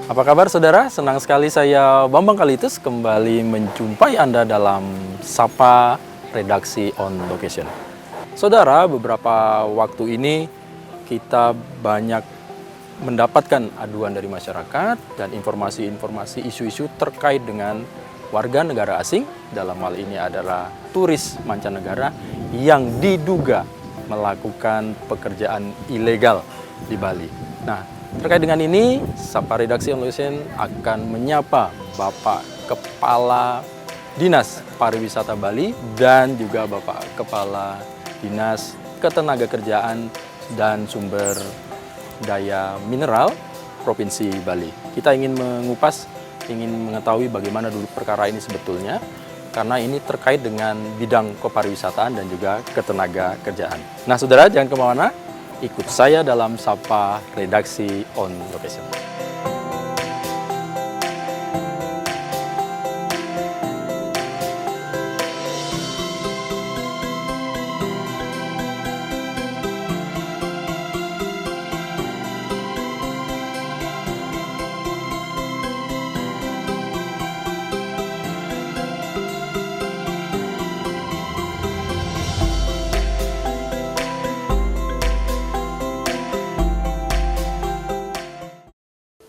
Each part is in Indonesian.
Apa kabar saudara? Senang sekali saya Bambang Kalitus kembali menjumpai Anda dalam Sapa Redaksi on Location. Saudara, beberapa waktu ini kita banyak mendapatkan aduan dari masyarakat dan informasi-informasi isu-isu terkait dengan warga negara asing, dalam hal ini adalah turis mancanegara yang diduga melakukan pekerjaan ilegal di Bali. Nah, terkait dengan ini, Sapa Redaksi on Location akan menyapa Bapak Kepala Dinas Pariwisata Bali dan juga Bapak Kepala Dinas Ketenagakerjaan dan Sumber Daya Mineral Provinsi Bali. Kita ingin mengupas, ingin mengetahui bagaimana dulu perkara ini sebetulnya, karena ini terkait dengan bidang kepariwisataan dan juga ketenagakerjaan. Nah, saudara, jangan kemana-mana. Ikut saya dalam Sapa Redaksi on Location.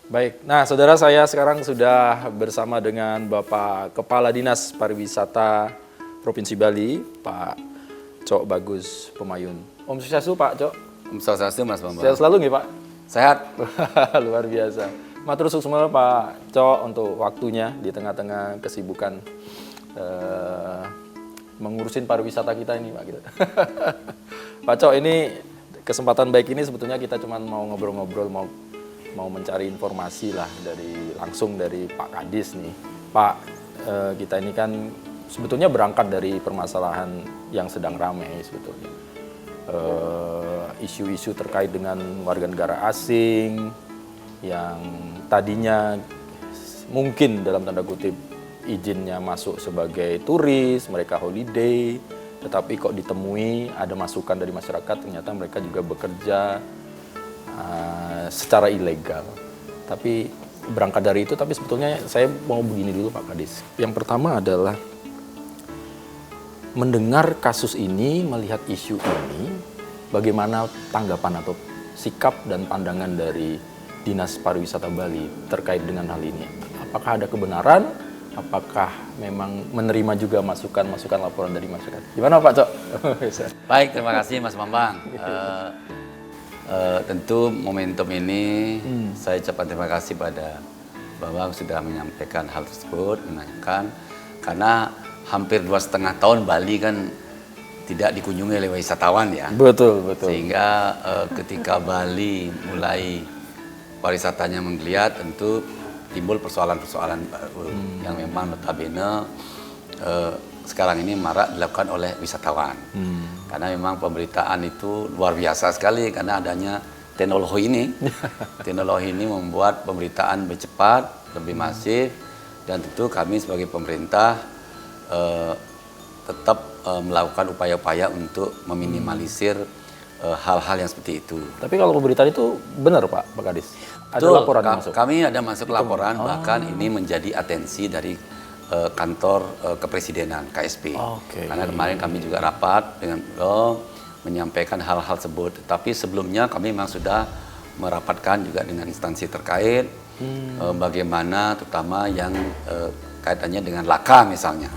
Baik, nah saudara, saya sekarang sudah bersama dengan Bapak Kepala Dinas Pariwisata Provinsi Bali, Pak Cok Bagus Pemayun. Om Swastiastu, Pak Cok. Om Swastiastu, Mas Bambang. Sehat selalu nggih, Pak? Sehat. Luar biasa. Matur suksma Pak Cok untuk waktunya di tengah-tengah kesibukan mengurusin pariwisata kita ini, Pak. Gitu. Pak Cok, ini kesempatan baik ini sebetulnya kita cuma mau ngobrol-ngobrol, mau mencari informasi lah langsung dari Pak Kadis nih. Pak, kita ini kan sebetulnya berangkat dari permasalahan yang sedang ramai sebetulnya. Isu-isu terkait dengan warga negara asing yang tadinya mungkin dalam tanda kutip izinnya masuk sebagai turis, mereka holiday, tetapi kok ditemui ada masukan dari masyarakat ternyata mereka juga bekerja secara ilegal. Tapi berangkat dari itu, tapi sebetulnya saya mau begini dulu Pak Kadis. Yang pertama adalah mendengar kasus ini, melihat isu ini, bagaimana tanggapan atau sikap dan pandangan dari Dinas Pariwisata Bali terkait dengan hal ini? Apakah ada kebenaran? Apakah memang menerima juga masukan-masukan laporan dari masyarakat? Gimana Pak Cok? Baik, terima kasih Mas Bambang. Tentu momentum ini saya ucapkan terima kasih pada Bambang sudah menyampaikan hal tersebut, menanyakan, karena hampir 2,5 tahun Bali kan tidak dikunjungi oleh wisatawan ya. Betul. Sehingga ketika Bali mulai pariwisatanya menggeliat, tentu timbul persoalan-persoalan baru yang memang notabene sekarang ini marak dilakukan oleh wisatawan. Karena memang pemberitaan itu luar biasa sekali karena adanya teknologi ini. Teknologi ini membuat pemberitaan lebih cepat, lebih masif, dan tentu kami sebagai pemerintah tetap melakukan upaya-upaya untuk meminimalisir hal-hal yang seperti itu. Tapi kalau pemberitaan itu benar Pak Kadis? Ada laporan masuk? Kami ada masuk laporan, bahkan ini menjadi atensi dari kantor kepresidenan KSP. Karena kemarin kami juga rapat dengan beliau menyampaikan hal-hal tersebut. Tapi sebelumnya kami memang sudah merapatkan juga dengan instansi terkait bagaimana terutama yang kaitannya dengan laka misalnya.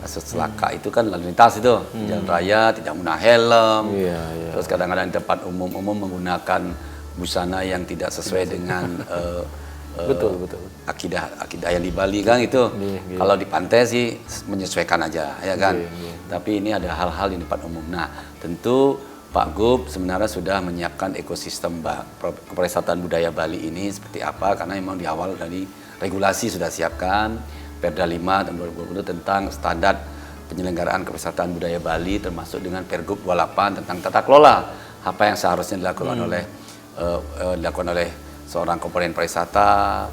Kasus laka itu kan lalu lintas itu, jalan raya tidak menggunakan helm. Terus kadang-kadang di tempat umum menggunakan busana yang tidak sesuai dengan betul. Akidah yang di Bali kan itu. Kalau di pantai sih menyesuaikan aja, ya kan. Tapi ini ada hal-hal di tempat umum. Nah, tentu Pak Gub sebenarnya sudah menyiapkan ekosistem kepariwisatan budaya Bali ini seperti apa, karena memang di awal dari regulasi sudah siapkan Perda 5 tahun 2020 tentang standar penyelenggaraan kepariwisatan budaya Bali, termasuk dengan Pergub 28 tentang tata kelola apa yang seharusnya dilakukan oleh seorang komponen pariwisata,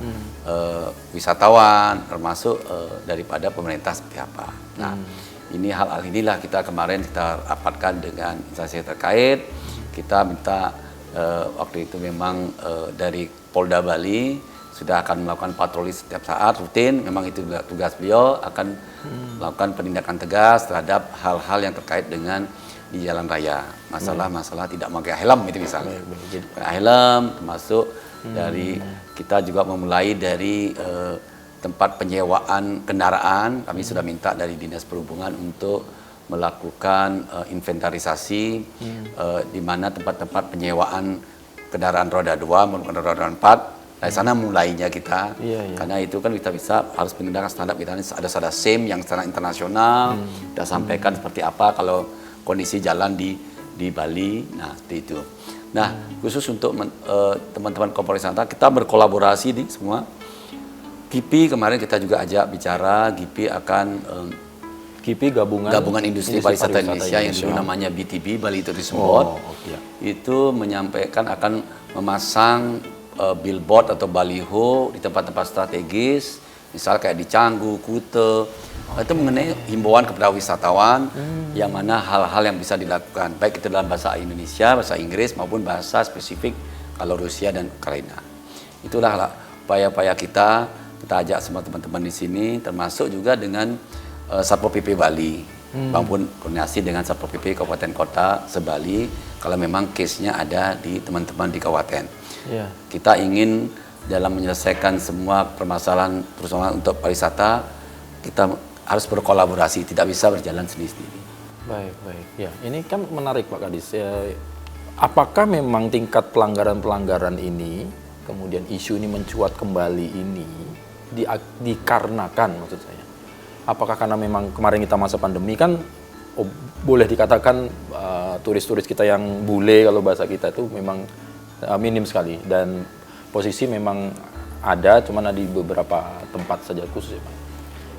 wisatawan, termasuk daripada pemerintah seperti apa. Nah, ini hal-hal inilah kita rapatkan dengan instansi terkait. Kita minta waktu itu memang dari Polda Bali sudah akan melakukan patroli setiap saat rutin. Memang itu tugas beliau, akan melakukan penindakan tegas terhadap hal-hal yang terkait dengan di jalan raya. Masalah tidak pakai helm itu misalnya. Pakai helm termasuk dari kita juga memulai dari tempat penyewaan kendaraan. Kami sudah minta dari Dinas Perhubungan untuk melakukan inventarisasi di mana tempat-tempat penyewaan kendaraan roda 2 maupun roda 4. Dari sana mulainya kita, karena itu kan kita bisa harus menggunakan standar, kita ada SIM yang secara internasional, kita sampaikan seperti apa kalau kondisi jalan di Bali, nah seperti itu. Nah khusus untuk teman-teman korporasi wisata, kita berkolaborasi di semua. GIPI kemarin kita juga ajak bicara, GIPI akan GIPI Gabungan Industri Pariwisata Indonesia yang dulu namanya BTB, Bali Tourism Board, itu menyampaikan akan memasang billboard atau baliho di tempat-tempat strategis, misal kayak di Canggu, Kute, itu mengenai himbauan kepada wisatawan yang mana hal-hal yang bisa dilakukan, baik itu dalam bahasa Indonesia, bahasa Inggris maupun bahasa spesifik kalau Rusia dan Ukraina. Itulah upaya-upaya kita ajak semua teman-teman di sini, termasuk juga dengan Satpol PP Bali, maupun koordinasi dengan Satpol PP Kabupaten Kota se-Bali, kalau memang case-nya ada di teman-teman di kabupaten. Kita ingin dalam menyelesaikan semua permasalahan untuk pariwisata, kita harus berkolaborasi, tidak bisa berjalan sendiri-sendiri. Baik. Ya, ini kan menarik Pak Kadis. Apakah memang tingkat pelanggaran-pelanggaran ini, kemudian isu ini mencuat kembali ini, dikarenakan maksud saya? Apakah karena memang kemarin kita masa pandemi kan, boleh dikatakan turis-turis kita yang bule kalau bahasa kita itu memang minim sekali, dan posisi memang ada, cuman ada di beberapa tempat saja khusus ya Pak.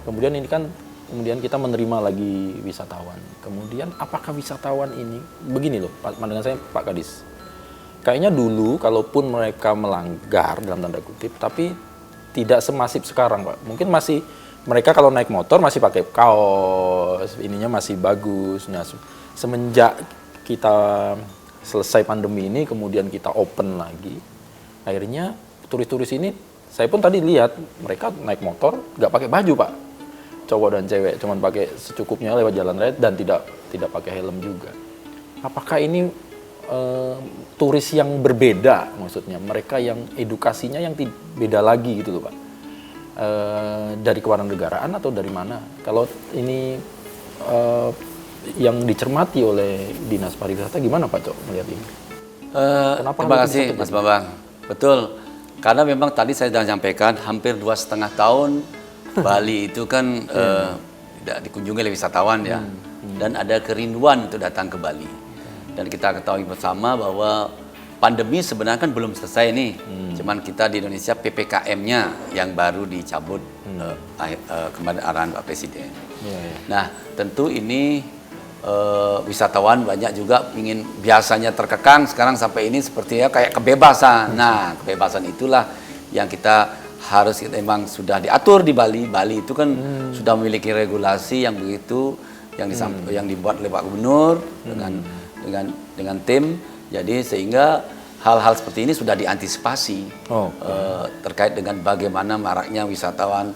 Kemudian ini kan, kemudian kita menerima lagi wisatawan. Kemudian apakah wisatawan ini, begini loh pandangan saya Pak Kadis, kayaknya dulu kalaupun mereka melanggar dalam tanda kutip, tapi tidak semasif sekarang Pak. Mungkin masih, mereka kalau naik motor masih pakai kaos, ininya masih bagus. Nah, semenjak kita selesai pandemi ini, kemudian kita open lagi, akhirnya turis-turis ini, saya pun tadi lihat mereka naik motor nggak pakai baju Pak, cowok dan cewek, cuman pakai secukupnya lewat jalan raya dan tidak pakai helm juga. Apakah ini turis yang berbeda, maksudnya mereka yang edukasinya yang beda lagi gitu loh Pak, dari kewarganegaraan atau dari mana? Kalau ini yang dicermati oleh Dinas Pariwisata, gimana Pak Cok melihat ini? Terima kasih Mas Bambang. Betul, karena memang tadi saya sudah sampaikan hampir 2,5 tahun Bali itu kan tidak dikunjungi oleh wisatawan ya, dan ada kerinduan untuk datang ke Bali. Dan kita ketahui bersama bahwa pandemi sebenarnya kan belum selesai nih, cuman kita di Indonesia PPKM-nya yang baru dicabut kemarin arahan Pak Presiden. Nah tentu ini wisatawan banyak juga ingin, biasanya terkekang, sekarang sampai ini sepertinya kayak kebebasan. Nah kebebasan itulah yang kita harus, memang sudah diatur di Bali. Bali itu kan sudah memiliki regulasi yang begitu, yang dibuat oleh Pak Gubernur dengan tim. Jadi sehingga hal-hal seperti ini sudah diantisipasi terkait dengan bagaimana maraknya wisatawan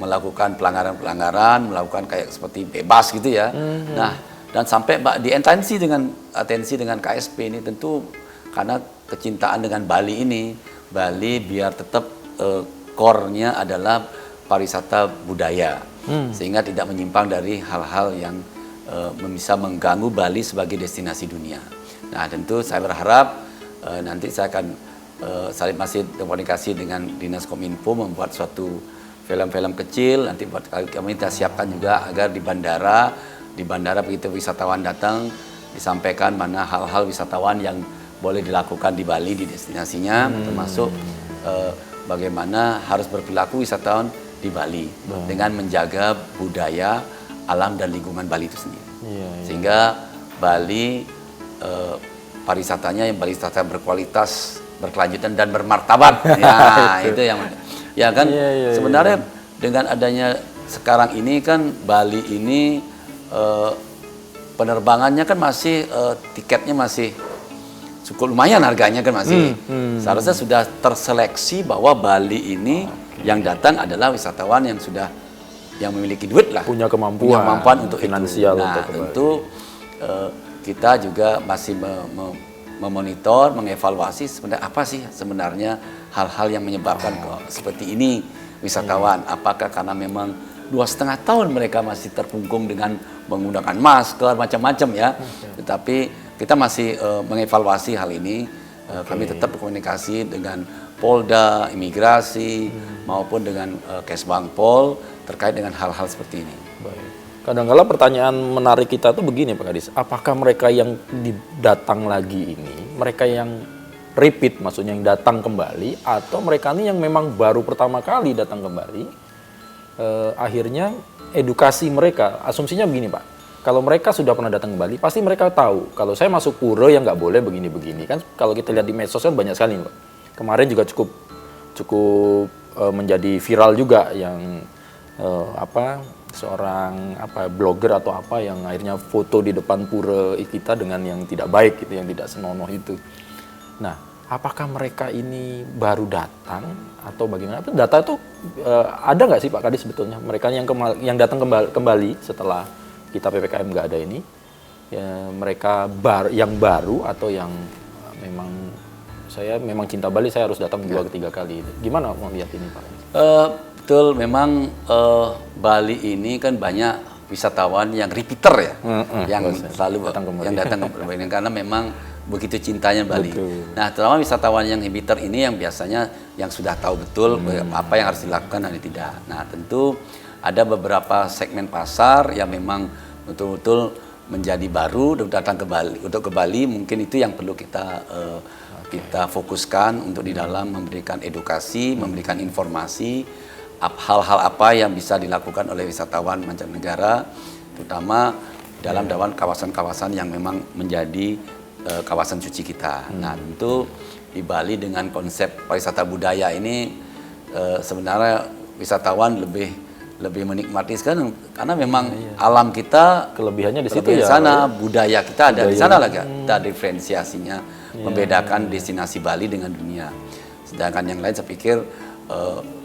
melakukan pelanggaran-pelanggaran, melakukan kayak seperti bebas gitu ya. Nah, dan sampai atensi dengan KSP ini tentu karena kecintaan dengan Bali ini. Bali biar tetap core-nya adalah pariwisata budaya, sehingga tidak menyimpang dari hal-hal yang bisa mengganggu Bali sebagai destinasi dunia. Nah, tentu saya berharap nanti saya akan masih komunikasi dengan Dinas Kominfo membuat suatu film-film kecil, nanti buat kami kita siapkan juga agar di bandara begitu wisatawan datang, disampaikan mana hal-hal wisatawan yang boleh dilakukan di Bali, di destinasinya, termasuk bagaimana harus berperilaku wisatawan di Bali dengan menjaga budaya, alam dan lingkungan Bali itu sendiri. Sehingga Bali pariwisatanya yang pariwisata berkualitas, berkelanjutan dan bermartabat. Ya, itu yang ya kan sebenarnya dengan adanya sekarang ini kan Bali ini penerbangannya kan masih tiketnya masih cukup lumayan harganya kan masih. Seharusnya sudah terseleksi bahwa Bali ini yang datang adalah wisatawan yang memiliki duit lah, punya kemampuan untuk finansial itu. Nah, untuk tentu kita juga masih memonitor, mengevaluasi sebenarnya apa sih sebenarnya hal-hal yang menyebabkan kok seperti ini wisatawan. Apakah karena memang 2,5 tahun mereka masih terkungkung dengan menggunakan masker macam-macam ya. Tetapi kita masih mengevaluasi hal ini. Kami tetap berkomunikasi dengan Polda, imigrasi maupun dengan Kesbangpol terkait dengan hal-hal seperti ini. Baik. Kadang-kala pertanyaan menarik kita tuh begini Pak Kadis, apakah mereka yang datang lagi ini, mereka yang repeat, maksudnya yang datang kembali, atau mereka ini yang memang baru pertama kali datang kembali, akhirnya edukasi mereka, asumsinya begini Pak, kalau mereka sudah pernah datang kembali, pasti mereka tahu, kalau saya masuk pura yang nggak boleh begini-begini, kan kalau kita lihat di medsos kan banyak sekali Pak. Kemarin juga cukup menjadi viral juga yang seorang blogger atau apa yang akhirnya foto di depan pura kita dengan yang tidak baik gitu, yang tidak senonoh itu. Nah, apakah mereka ini baru datang atau bagaimana? Data itu ada nggak sih Pak Kadis sebetulnya? Mereka yang datang kembali setelah kita PPKM nggak ada ini, ya, mereka yang baru atau yang memang saya memang cinta Bali, saya harus datang 2-3 kali. Gimana melihat ini Pak? Betul, memang Bali ini kan banyak wisatawan yang repeater ya, yang selalu datang kembali karena memang begitu cintanya Bali. Betul. Nah, terutama wisatawan yang repeater ini yang biasanya yang sudah tahu betul apa yang harus dilakukan dan tidak. Nah, tentu ada beberapa segmen pasar yang memang betul-betul menjadi baru datang ke Bali. Untuk ke Bali mungkin itu yang perlu kita fokuskan untuk di dalam memberikan edukasi, memberikan informasi hal-hal apa yang bisa dilakukan oleh wisatawan mancanegara, terutama dalam kawasan-kawasan yang memang menjadi kawasan suci kita. Nah, tentu di Bali dengan konsep pariwisata budaya ini sebenarnya wisatawan lebih menikmati sekarang karena memang alam kita kelebihannya di situ ya. Sana budaya kita ada di sana lagi. Kita diferensiasinya membedakan destinasi Bali dengan dunia. Sedangkan yang lain saya pikir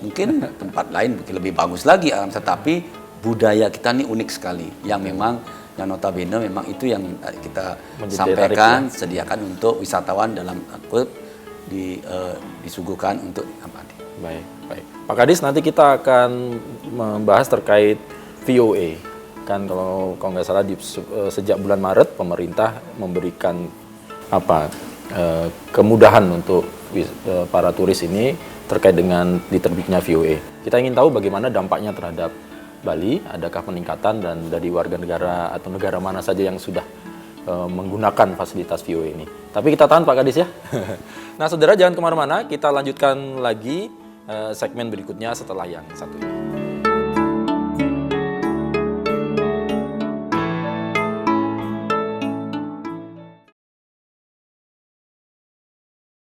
mungkin tempat lain lebih bagus lagi alam, tetapi budaya kita ini unik sekali yang memang yang notabene memang itu yang kita sampaikan sediakan untuk wisatawan dalam disuguhkan untuk apa. Baik. Pak Kadis, nanti kita akan membahas terkait VOA. Kan kalau nggak salah sejak bulan Maret pemerintah memberikan kemudahan untuk para turis ini terkait dengan diterbitnya VOA. Kita ingin tahu bagaimana dampaknya terhadap Bali, adakah peningkatan dan dari warga negara atau negara mana saja yang sudah menggunakan fasilitas VOA ini. Tapi kita tahan Pak Kadis ya. Nah saudara jangan kemana-mana, kita lanjutkan lagi segmen berikutnya setelah yang satu ini.